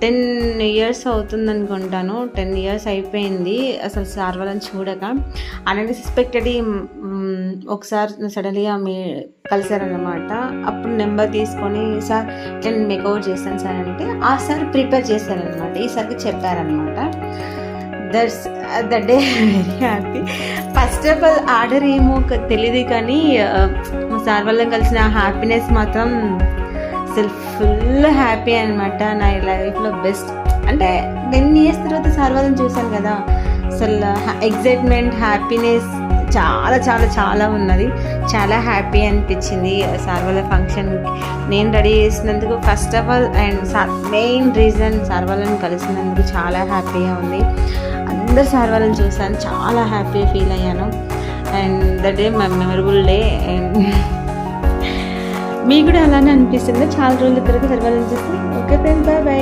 10 years అవుతుందనుకుంటాను. 10 years అయిపోయింది అసలు sir వాళ్ళని చూడక. అన్‌ఎక్స్‌పెక్టెడ్‌లీ ఒకసారి సడన్‌గా కలిసారనమాట. అప్పుడు నెంబర్ తీసుకొని సార్ ఇట్లా నేను మేకఓవర్ చేస్తాను సార్ అంటే, ఆ సార్ ప్రిపేర్ చేశారనమాట. ఈ సార్‌కి చెప్పారనమాట. That's the day very happy. First of all order ఏమో తెలీదు కానీ మా సార్ వాళ్ళని కలిసిన హ్యాపీనెస్ మాత్రం అసలు ఫుల్ హ్యాపీ అనమాట. నా లైఫ్లో బెస్ట్ అంటే 10 ఇయర్స్ తర్వాత సార్ వాళ్ళని చూసాను కదా, అసలు ఎగ్జైట్మెంట్ హ్యాపీనెస్ చాలా చాలా చాలా ఉన్నది. చాలా హ్యాపీ అనిపించింది సార్ వాళ్ళ ఫంక్షన్కి నేను రెడీ చేసినందుకు. First of all and main reason sir వాళ్ళని కలిసినందుకు చాలా హ్యాపీగా ఉంది. అందరు సార్ వాళ్ళని చూసాను, చాలా హ్యాపీ ఫీల్ అయ్యాను. And the day my memorable day. And మీకు కూడా అలానే అనిపిస్తుంది చాలా రోజుల తర్వాత సార్ వాళ్ళని చూస్తే. Okay friends, bye bye.